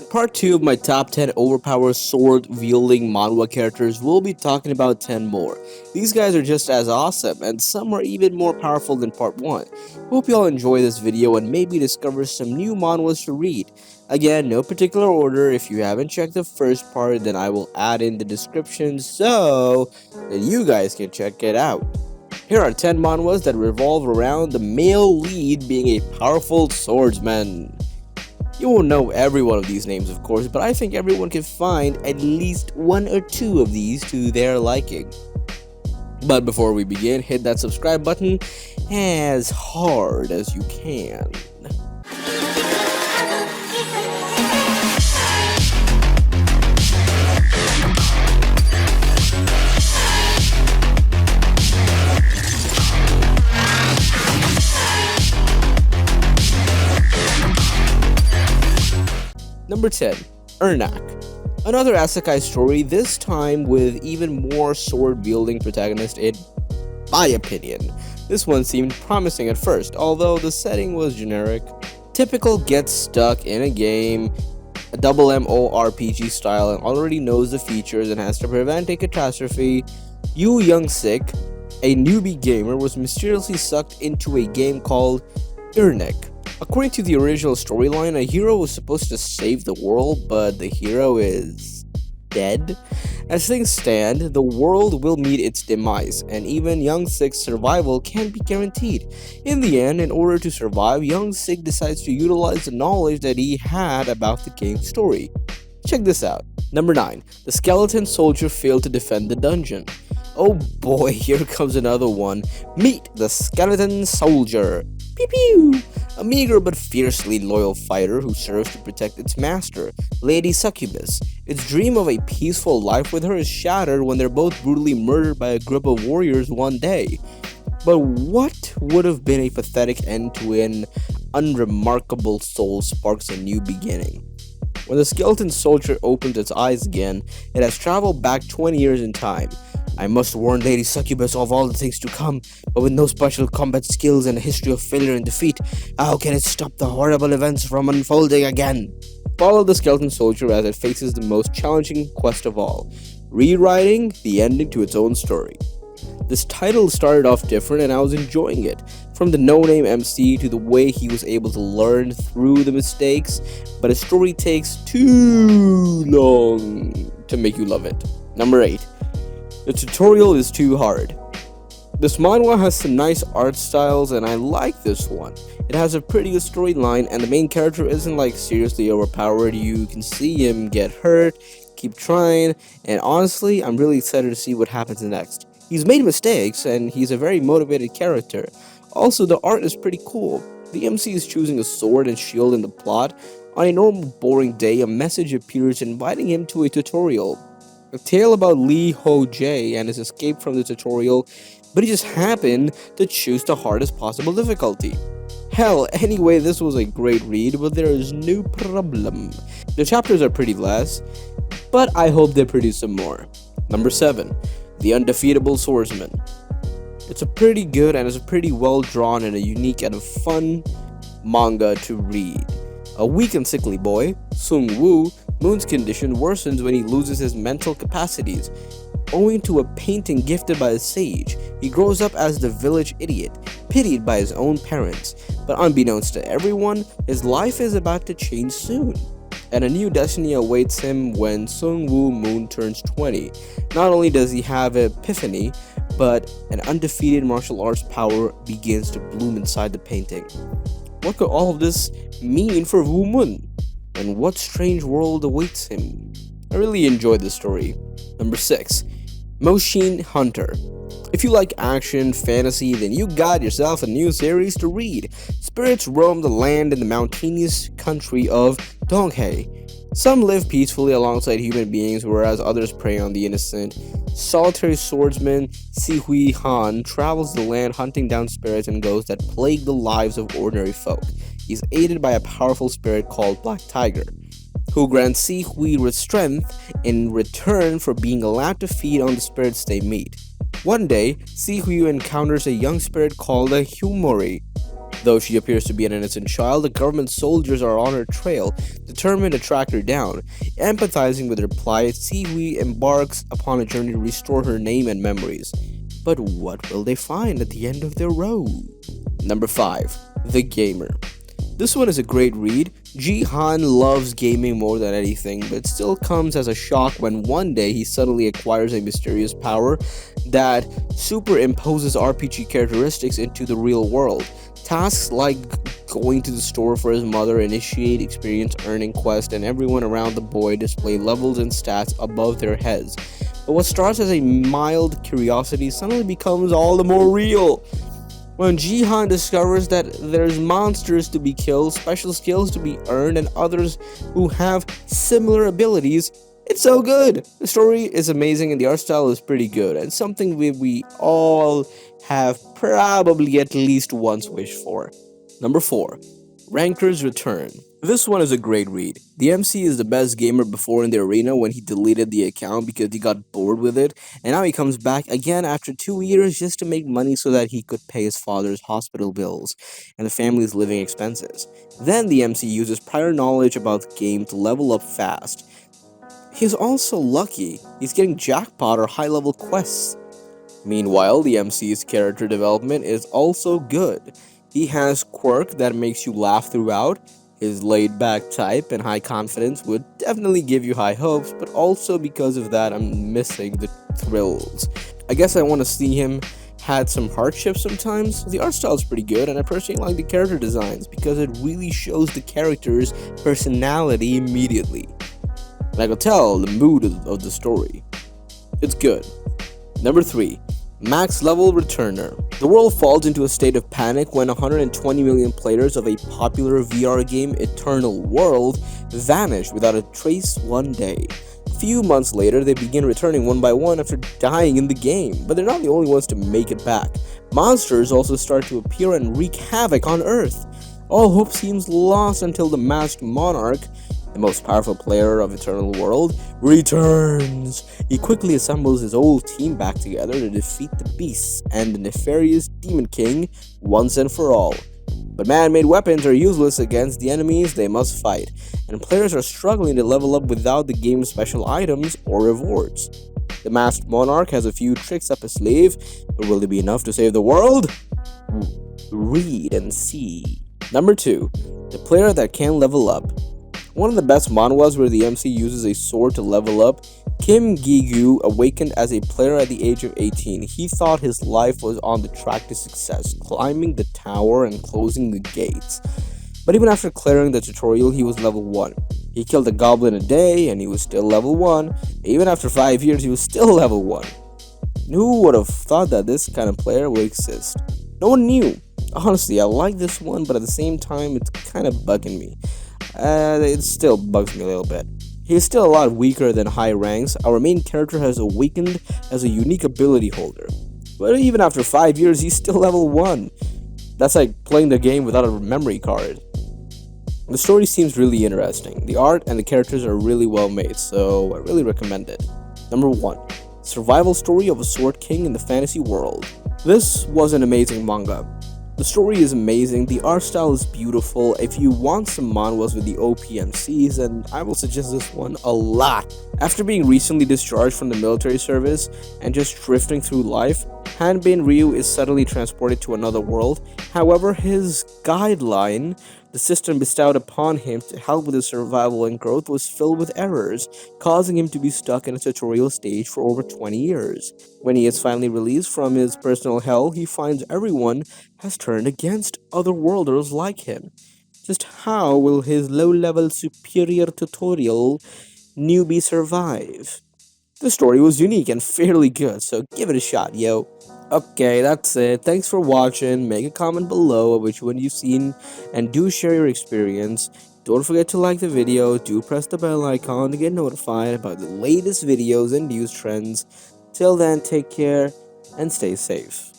In part 2 of my top 10 overpowered sword-wielding manhwa characters, we'll be talking about 10 more. These guys are just as awesome, and some are even more powerful than part 1. Hope you all enjoy this video and maybe discover some new manhwas to read. Again, no particular order. If you haven't checked the first part, then I will add in the description so that you guys can check it out. Here are 10 manhwas that revolve around the male lead being a powerful swordsman. You won't know every one of these names, of course, but I think everyone can find at least one or two of these to their liking. But before we begin, hit that subscribe button as hard as you can. Number 10. Ernach. Another isekai story, this time with even more sword-wielding protagonist in my opinion. This one seemed promising at first, although the setting was generic. Typical gets stuck in a game, a double MMORPG style, and already knows the features and has to prevent a catastrophe. Yu Young-sik, a newbie gamer, was mysteriously sucked into a game called Ernach. According to the original storyline, a hero was supposed to save the world, but the hero is dead. As things stand, the world will meet its demise, and even Young-sik's survival can't be guaranteed. In the end, in order to survive, Young-sik decides to utilize the knowledge that he had about the game's story. Check this out. Number 9. The skeleton soldier failed to defend the dungeon. Oh boy, here comes another one. Meet the skeleton soldier. Pew pew! A meager but fiercely loyal fighter who serves to protect its master, Lady Succubus. Its dream of a peaceful life with her is shattered when they're both brutally murdered by a group of warriors one day. But what would have been a pathetic end to an unremarkable soul sparks a new beginning. When the skeleton soldier opens its eyes again, it has traveled back 20 years in time. I must warn Lady Succubus of all the things to come, but with no special combat skills and a history of failure and defeat, how can it stop the horrible events from unfolding again? Follow the skeleton soldier as it faces the most challenging quest of all, rewriting the ending to its own story. This title started off different and I was enjoying it, from the no-name MC to the way he was able to learn through the mistakes, but a story takes too long to make you love it. Number 8. The tutorial is too hard. This manhwa has some nice art styles and I like this one. It has a pretty good storyline and the main character isn't like seriously overpowered. You can see him get hurt, keep trying, and honestly, I'm really excited to see what happens next. He's made mistakes and he's a very motivated character. Also, the art is pretty cool. The MC is choosing a sword and shield in the plot. On a normal boring day, a message appears inviting him to a tutorial. A tale about Lee Ho-jae and his escape from the tutorial, but he just happened to choose the hardest possible difficulty. Hell, anyway, this was a great read, but there is no problem. The chapters are pretty less, but I hope they produce some more. Number 7. The Undefeatable Swordman. It's a pretty good and it's a pretty well drawn and a unique and a fun manga to read. A weak and sickly boy, Sung-woo, Moon's condition worsens when he loses his mental capacities. Owing to a painting gifted by a sage, he grows up as the village idiot, pitied by his own parents. But unbeknownst to everyone, his life is about to change soon. And a new destiny awaits him when Sung-woo Moon turns 20. Not only does he have an epiphany, but an undefeated martial arts power begins to bloom inside the painting. What could all of this mean for Woo Moon? And what strange world awaits him? I really enjoyed this story. Number 6. Moshin Hunter. If you like action, fantasy, then you got yourself a new series to read. Spirits roam the land in the mountainous country of Donghae. Some live peacefully alongside human beings, whereas others prey on the innocent. Solitary swordsman Si-hui Han travels the land hunting down spirits and ghosts that plague the lives of ordinary folk. He's aided by a powerful spirit called Black Tiger, who grants Si-hui with strength in return for being allowed to feed on the spirits they meet. One day, Si-hui encounters a young spirit called a Humori, Though she appears to be an innocent child, the government soldiers are on her trail, determined to track her down. Empathizing with her plight, Sihui embarks upon a journey to restore her name and memories. But what will they find at the end of their road? Number 5. The Gamer. This one is a great read. Ji-han loves gaming more than anything, but it still comes as a shock when one day he suddenly acquires a mysterious power that superimposes RPG characteristics into the real world. Tasks like going to the store for his mother, initiate experience earning quest, and everyone around the boy display levels and stats above their heads. But what starts as a mild curiosity suddenly becomes all the more real. When Ji-han discovers that there's monsters to be killed, special skills to be earned, and others who have similar abilities, it's so good! The story is amazing and the art style is pretty good, and something we all have probably at least once wished for. Number 4. Ranker's Return. This one is a great read. The MC is the best gamer before in the arena when he deleted the account because he got bored with it, and now he comes back again after 2 years just to make money so that he could pay his father's hospital bills and the family's living expenses. Then the MC uses prior knowledge about the game to level up fast. He's also lucky he's getting jackpot or high-level quests. Meanwhile, the MC's character development is also good. He has quirk that makes you laugh throughout. His laid-back type and high confidence would definitely give you high hopes, but also because of that, I'm missing the thrills. I guess I want to see him had some hardships sometimes. The art style is pretty good, and I personally like the character designs because it really shows the character's personality immediately. And I could tell the mood of the story. It's good. Number 3. Max Level Returner. The world falls into a state of panic when 120 million players of a popular VR game, Eternal World, vanish without a trace one day. A few months later, they begin returning one by one after dying in the game, but they're not the only ones to make it back. Monsters also start to appear and wreak havoc on Earth. All hope seems lost until the masked monarch, the most powerful player of Eternal World, returns. He quickly assembles his old team back together to defeat the beasts and the nefarious Demon King once and for all. But man-made weapons are useless against the enemies they must fight, and players are struggling to level up without the game's special items or rewards. The masked monarch has a few tricks up his sleeve, but will they be enough to save the world? Read and see. Number 2. The player that can level up. One of the best manhwas where the MC uses a sword to level up, Kim Gi-gyu awakened as a player at the age of 18. He thought his life was on the track to success, climbing the tower and closing the gates. But even after clearing the tutorial, he was level 1. He killed a goblin a day and he was still level 1. Even after 5 years, he was still level 1. Who would have thought that this kind of player would exist? No one knew. Honestly, I like this one, but at the same time, it's kind of bugging me. It still bugs me a little bit. He is still a lot weaker than high ranks. Our main character has awakened as a unique ability holder. But even after 5 years, he's still level 1. That's like playing the game without a memory card. The story seems really interesting. The art and the characters are really well made, so I really recommend it. Number 1. Survival story of a sword king in the fantasy world. This was an amazing manga. The story is amazing, the art style is beautiful. If you want some manhwas with the OPMCs, then I will suggest this one a lot. After being recently discharged from the military service and just drifting through life, Hanbin Ryu is suddenly transported to another world. However, his guideline, the system bestowed upon him to help with his survival and growth, was filled with errors, causing him to be stuck in a tutorial stage for over 20 years. When he is finally released from his personal hell, he finds everyone has turned against otherworlders like him. Just how will his low-level superior tutorial newbie survive? The story was unique and fairly good, so give it a shot, yo. Okay, that's it. Thanks for watching. Make a comment below of which one you've seen and do share your experience. Don't forget to like the video. Do press the bell icon to get notified about the latest videos and news trends. Till then, take care and stay safe.